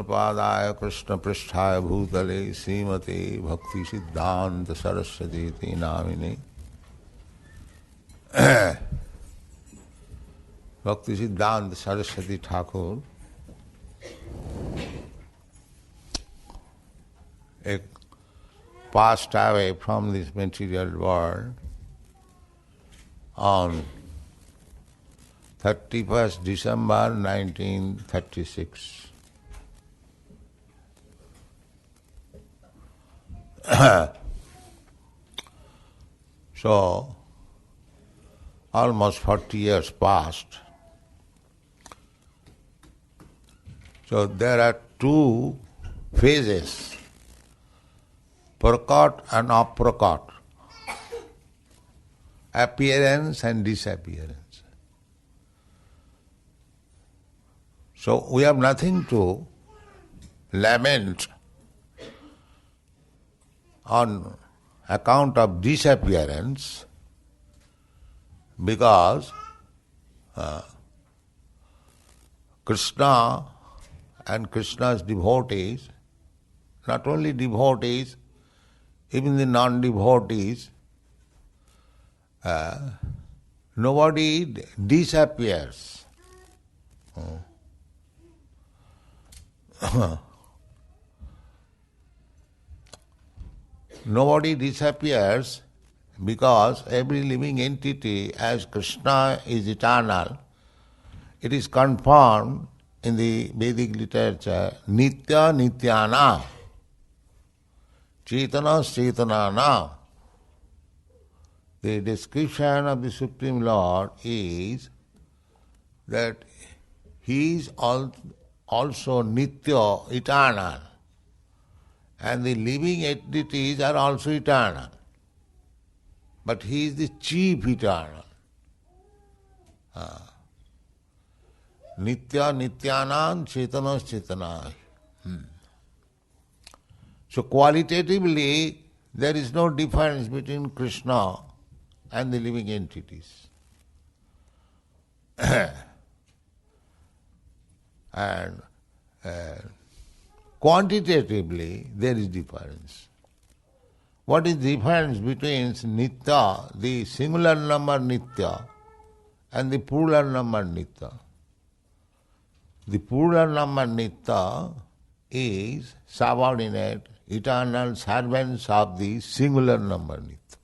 Visnupada Krishna Pristhaya Bhutale Srimati Bhaktisiddhanta Sarasvati Namini Bhaktisiddhanta Sarasvati Thakura passed away from this material world on 31st December 1936. So, almost 40 years passed. So there are two phases, prakat and aprakat, appearance and disappearance. So we have nothing to lament on account of disappearance, because Krishna and Krishna's devotees, not only devotees, even the non-devotees, nobody disappears. Nobody disappears because every living entity, as Krishna is eternal, it is confirmed in the Vedic literature, Nitya Nityana, Chaitana Chaitanana. The description of the Supreme Lord is that He is also Nitya, eternal, and the living entities are also eternal. But He is the chief eternal. Nitya Nityanam Chaitana Chaitana. So qualitatively, there is no difference between Krishna and the living entities. And quantitatively, there is difference. What is the difference between Nitya, the singular number Nitya, and the plural number Nitya? The plural number Nitya is subordinate, eternal servants of the singular number Nitya.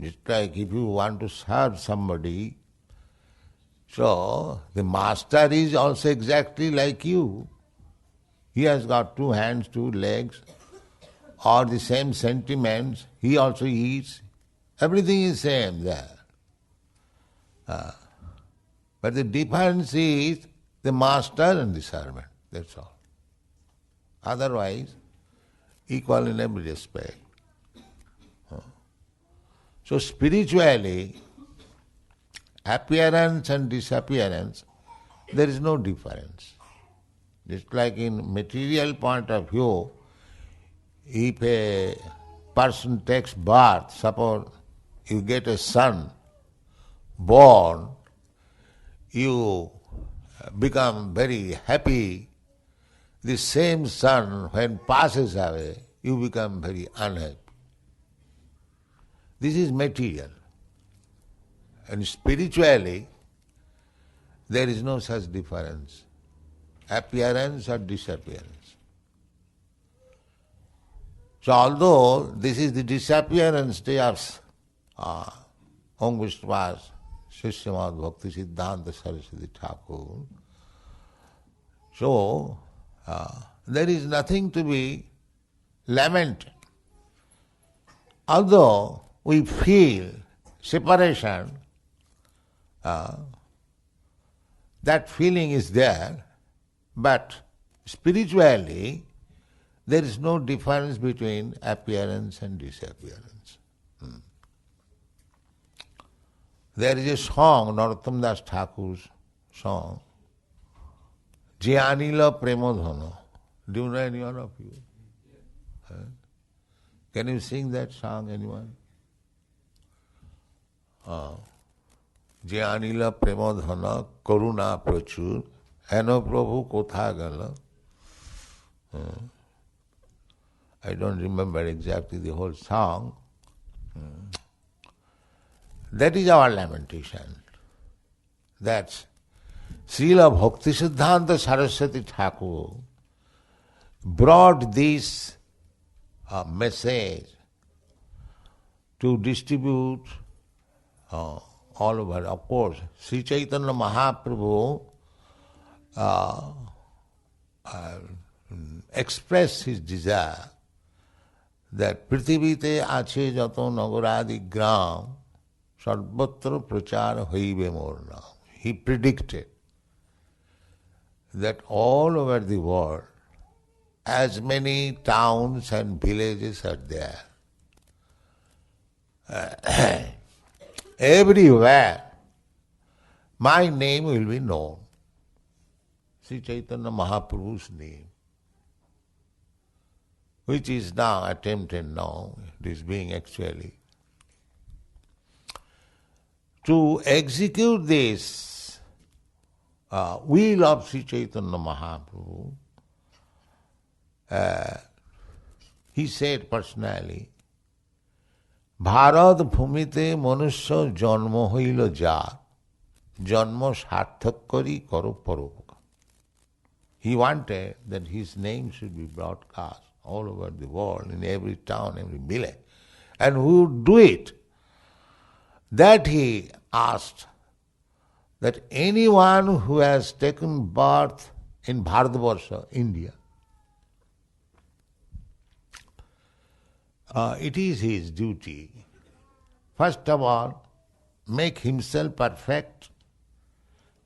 Just like if you want to serve somebody, so the master is also exactly like you. He has got 2 hands, 2 legs, or the same sentiments, he also eats. Everything is same there. But the difference is the master and the servant, that's all. Otherwise, equal in every respect. So spiritually, appearance and disappearance, there is no difference. Just like in material point of view, if a person takes birth, suppose you get a son born, you become very happy. The same son, when passes away, you become very unhappy. This is material. And spiritually, there is no such difference, appearance or disappearance. So although this is the disappearance day of Om Visnupada Srimad Bhaktisiddhanta Sarasvati Thakura, so there is nothing to be lamented. Although we feel separation, that feeling is there, but spiritually there is no difference between appearance and disappearance. There is a song, Narottam Das Thakur's song, Jyanila Premodhana. Do you know anyone of you? Can you sing that song, anyone? Jyanila Premodhana Karuna Prachur Eno Prabhu kotha gala. I don't remember exactly the whole song. That is our lamentation. That's Śrīla Bhaktisiddhanta Sarasvati Thakura brought this message to distribute all over. Of course, Sri Caitanya Mahaprabhu expressed his desire that Prithivite ache jato nagoradi gram sarvatra prachar hoibe mor naam. He predicted that all over the world, as many towns and villages are there, everywhere my name will be known. Sri Caitanya Mahaprabhu's name, which is now attempted now, it is being actually. To execute this will of Sri Caitanya Mahaprabhu, he said personally, Bharat bhumite manusya janma hoilo jar, janma sarthak kari karo paropakar. He wanted that his name should be broadcast all over the world, in every town, every village. And who would do it? That he asked, that anyone who has taken birth in Bharatvarsha, India, it is his duty, first of all, make himself perfect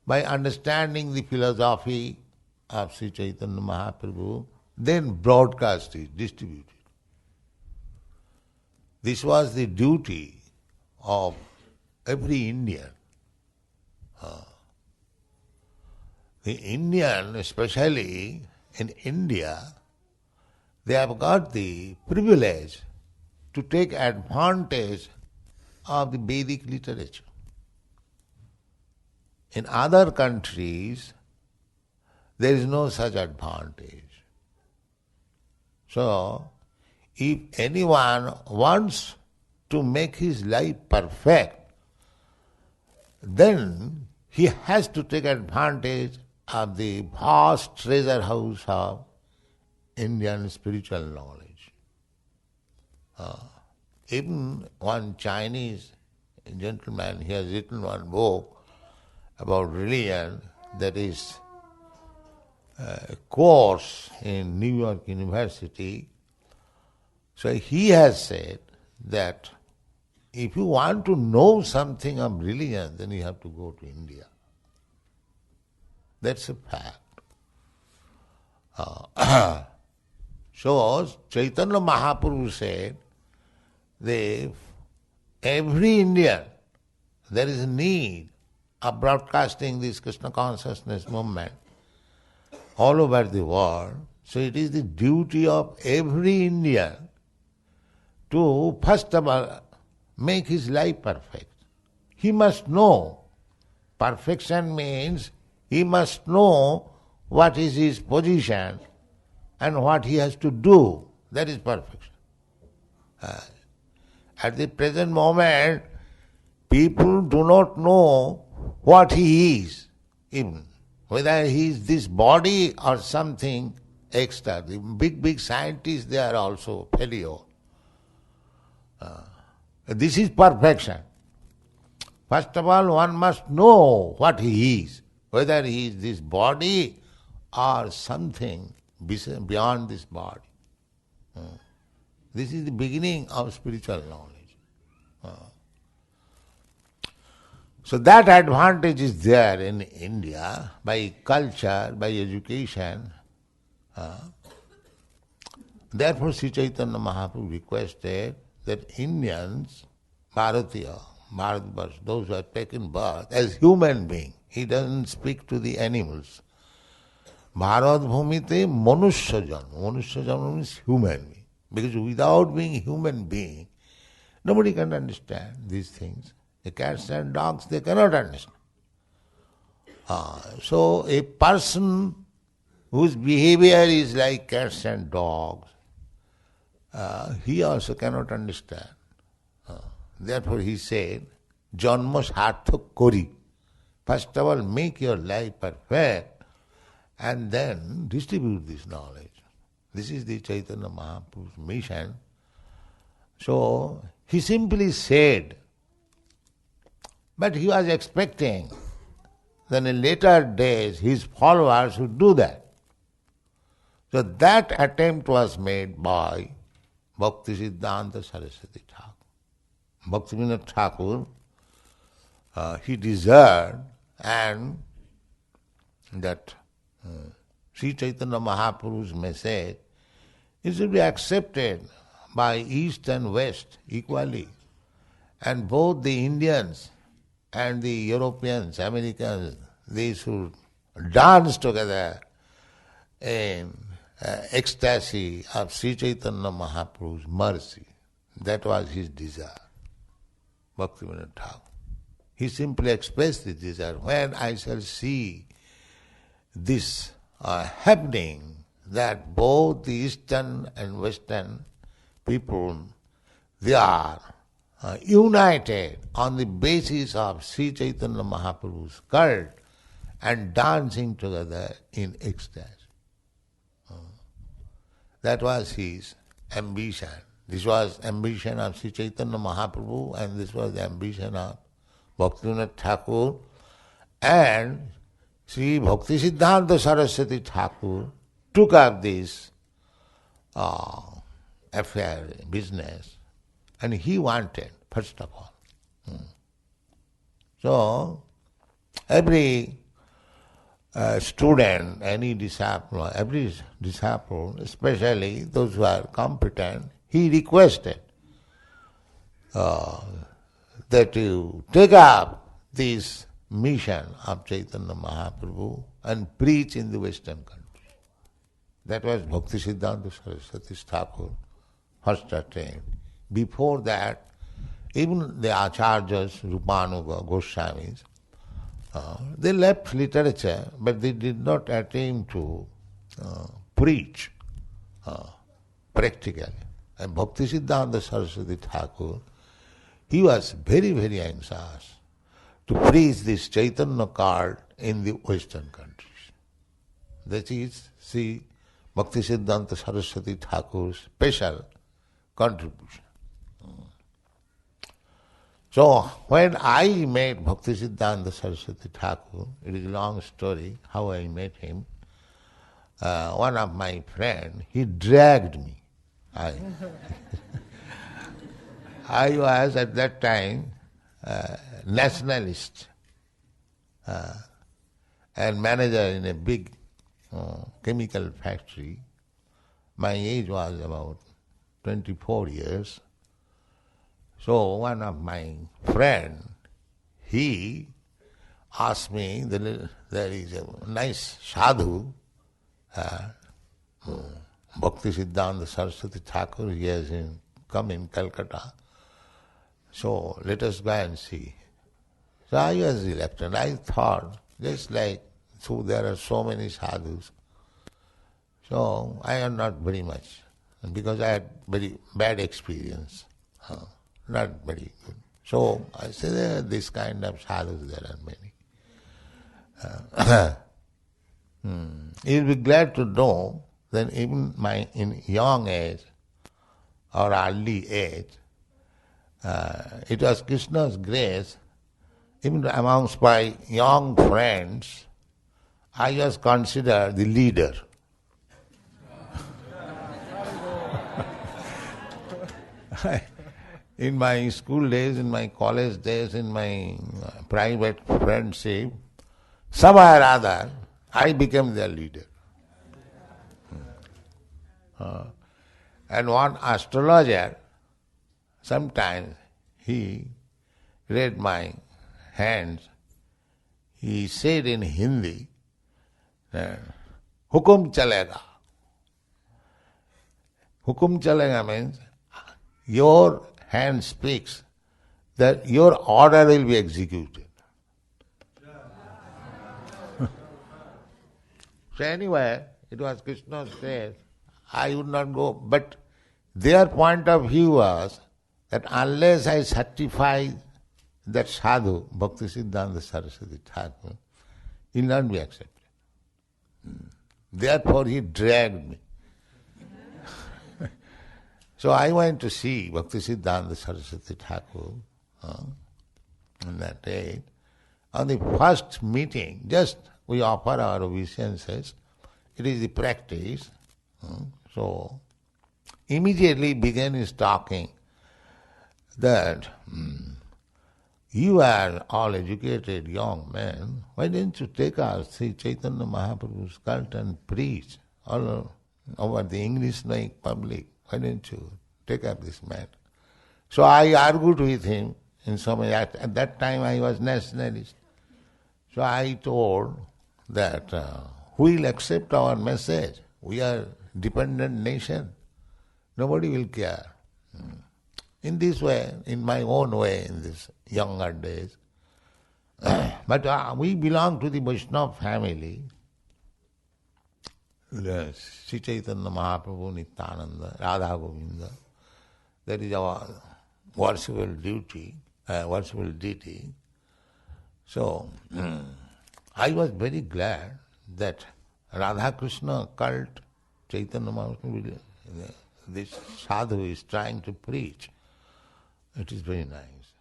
by understanding the philosophy of Sri Caitanya Mahaprabhu, then broadcast it, distribute it. This was the duty of every Indian. The Indian, especially in India, they have got the privilege to take advantage of the Vedic literature. In other countries, there is no such advantage. So, if anyone wants to make his life perfect, then he has to take advantage of the vast treasure house of Indian spiritual knowledge. Even one Chinese gentleman, he has written one book about religion, that is a course in New York University. So he has said that if you want to know something of religion, then you have to go to India. That's a fact. So Chaitanya Mahaprabhu said that every Indian, there is a need of broadcasting this Krishna consciousness movement all over the world. So it is the duty of every Indian to first of all make his life perfect. He must know. Perfection means he must know what is his position and what he has to do. That is perfection. At the present moment, people do not know what he is, even whether he is this body or something extra. The big scientists, they are also failure. This is perfection. First of all, one must know what he is, whether he is this body or something beyond this body. This is the beginning of spiritual knowledge. So that advantage is there in India by culture, by education. Therefore Sri Caitanya Mahaprabhu requested that Indians, Bharatiya, Bharatvarsha, those who have taken birth as human beings, he doesn't speak to the animals. Bharat bhumite manusya janma. Manusya janma means human being. Because without being human being, nobody can understand these things. The cats and dogs, they cannot understand. So a person whose behavior is like cats and dogs, he also cannot understand. Therefore he said, Janma sarthak kori. First of all, make your life perfect and then distribute this knowledge. This is the Chaitanya Mahaprabhu's mission. So he simply said, but he was expecting that in later days his followers would do that. So that attempt was made by Bhaktisiddhanta Sarasvati Thakura. Bhaktivinoda Thakur, he desired and that Sri Chaitanya Mahaprabhu's message is to be accepted by East and West equally. And both the Indians and the Europeans, Americans, they should dance together in ecstasy of Sri Chaitanya Mahaprabhu's mercy. That was his desire, Bhaktivinoda Thakur. He simply expressed this desire. When I shall see this happening, that both the Eastern and Western people, they are united on the basis of Sri Chaitanya Mahaprabhu's cult and dancing together in ecstasy. That was his ambition. This was ambition of Sri Chaitanya Mahaprabhu and this was the ambition of Bhaktivinoda Thakur, and Sri Bhaktisiddhanta Sarasvati Thakura took up this affair, business, and he wanted, first of all. So, every student, any disciple, every disciple, especially those who are competent, he requested that you take up this mission of Chaitanya Mahaprabhu and preach in the Western countries. That was Bhaktisiddhanta Sarasvati Thakura first attempt. Before that, even the Acharyas, Rupanuga, Goswamis, they left literature, but they did not attempt to preach practically. And Bhaktisiddhanta Sarasvati Thakura, he was very, very anxious to preach this Chaitanya cult in the Western countries. That is, see, Bhaktisiddhanta Sarasvati Thakur's special contribution. So, when I met Bhaktisiddhanta Sarasvati Thakur, it is a long story how I met him. One of my friends, he dragged me. I was at that time nationalist and manager in a big chemical factory. My age was about 24 years. So one of my friends, he asked me, there is a nice sadhu, Bhaktisiddhanta Sarasvati Thakura, he has come in Calcutta. So let us go and see. So I was reluctant. I thought, just like, so there are so many sadhus. So I am not very much, because I had very bad experience. Not very good. So I said, there are this kind of sadhus, there are many. You'll be glad to know that even in young age or early age, it was Krishna's grace, even amongst my young friends, I was considered the leader. In my school days, in my college days, in my private friendship, somehow or other, I became their leader. And one astrologer, sometimes he read my hands, he said in Hindi, Hukum chalega. Hukum chalega means your hand speaks that your order will be executed. So anyway, it was Krishna's case. I would not go. But their point of view was that unless I certify that sadhu, Bhaktisiddhanta Sarasvati Thakura, he will not be accepted. Therefore he dragged me. So I went to see Bhaktisiddhanta Sarasvati Thakura on that day. On the first meeting, just we offer our obeisances. It is the practice. So immediately began his talking that you are all educated young men, why didn't you take us Sri Chaitanya Mahaprabhu's cult and preach all over the English-knowing public? Why didn't you take up this matter? So I argued with him in some way. At that time I was nationalist. So I told that who will accept our message? We are dependent nation. Nobody will care. In this way, in my own way, in these younger days. But we belong to the Vaishnava family. Sri Chaitanya Mahaprabhu, Nityananda, Radha Govinda. That is our worshipful duty, worshipful deity. So, I was very glad that Radha Krishna cult, Chaitanya Mahaprabhu, this sadhu is trying to preach. It is very nice.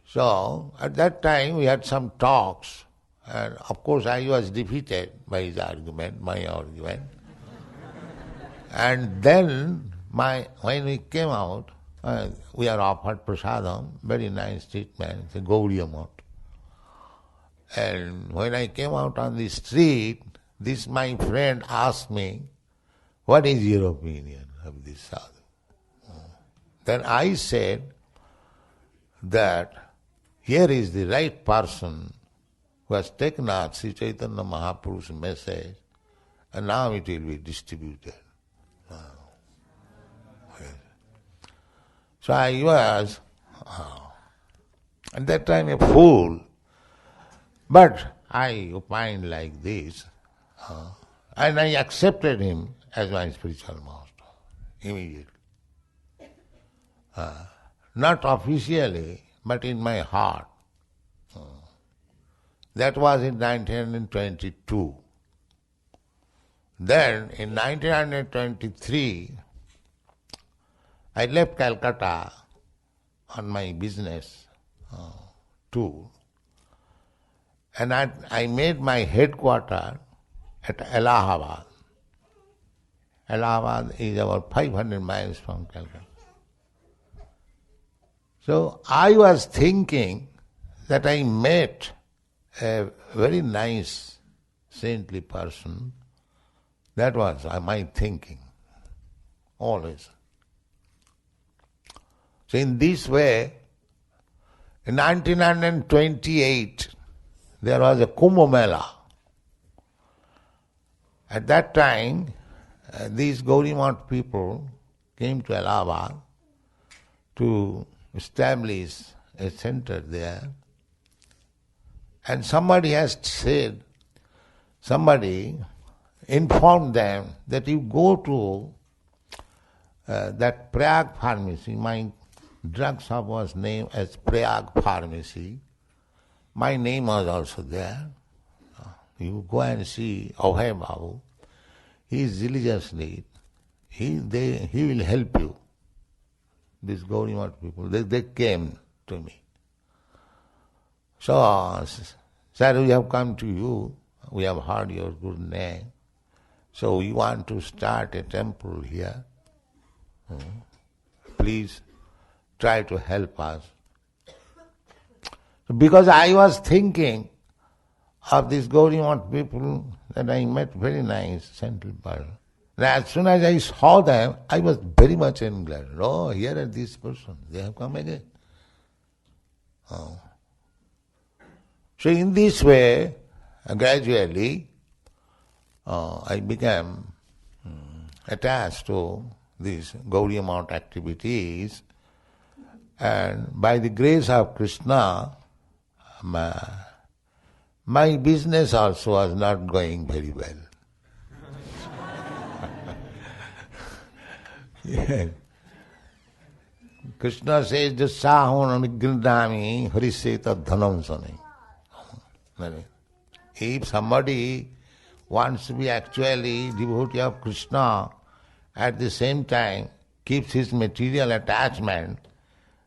So, at that time we had some talks, and of course I was defeated by his argument, my argument. And then when we came out, we are offered prasadam, very nice treatment, it's a Gaudiya Math. And when I came out on the street, this my friend asked me, what is your opinion of this sadhu? Then I said that here is the right person who has taken up Sri Chaitanya Mahaprabhu's message, and now it will be distributed. So I was, at that time, a fool, but I opined like this, and I accepted him as my spiritual master immediately. Not officially, but in my heart. That was in 1922. Then, in 1923, I left Calcutta on my business tour, and I made my headquarters at Allahabad. Allahabad is about 500 miles from Calcutta. So I was thinking that I met a very nice, saintly person. That was my thinking, always. So in this way, in 1928, there was a Kumbh Mela. At that time, these Gaurimat people came to Allahabad to establish a center there. And somebody informed them that you go to that Prayag pharmacy. My drug shop was named as Prayag Pharmacy. My name was also there. You go and see Abhay Babu. He is religiously, he will help you. These Gaurimat people, they came to me. So, sir, we have come to you, we have heard your good name, so we want to start a temple here. Please try to help us. Because I was thinking of these Gaurimat people that I met, very nice, saintly person. As soon as I saw them, I was very much glad. Oh, here are these persons, they have come again. So in this way, gradually, I became attached to these Gaudiya Math activities, and by the grace of Krishna, my business also was not going very well. Yes. Krishna says, Jasahon anigrinami hariseta dhanam sane. If somebody wants to be actually devotee of Krishna, at the same time keeps his material attachment,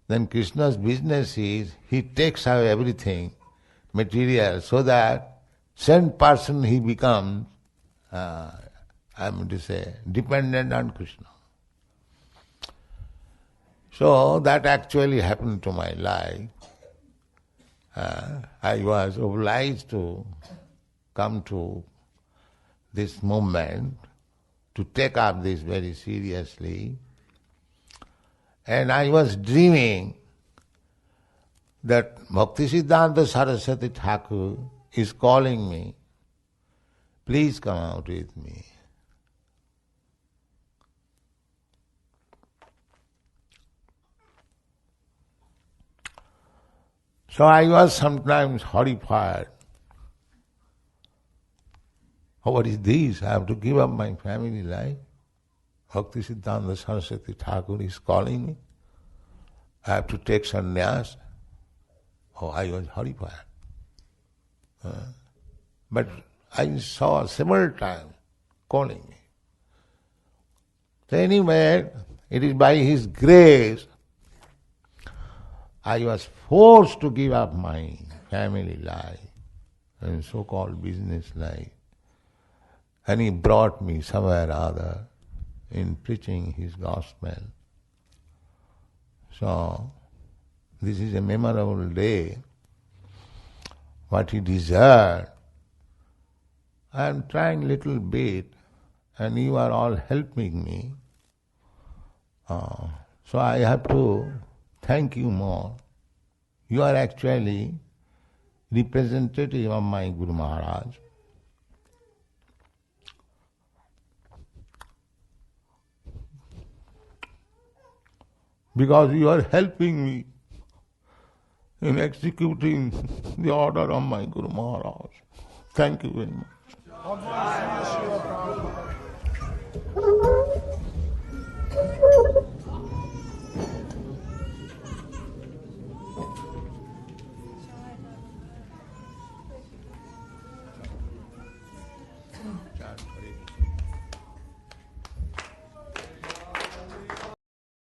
then Krishna's business is, he takes away everything material so that same person he becomes, dependent on Krishna. So that actually happened to my life. I was obliged to come to this movement, to take up this very seriously. And I was dreaming that Bhaktisiddhanta Sarasvati Thakura is calling me, please come out with me. So I was sometimes horrified. Oh, what is this? I have to give up my family life. Bhaktisiddhanta Sarasvati Thakura is calling me. I have to take sannyas. Oh, I was horrified. But I saw several times calling me. So anyway, it is by his grace I was forced to give up my family life and so-called business life. And he brought me somewhere or other in preaching his gospel. So, this is a memorable day. What he deserved, I am trying little bit, and you are all helping me. So I have to thank you more. You are actually representative of my Guru Maharaj. Because you are helping me in executing the order of my Guru Maharaj. Thank you very much.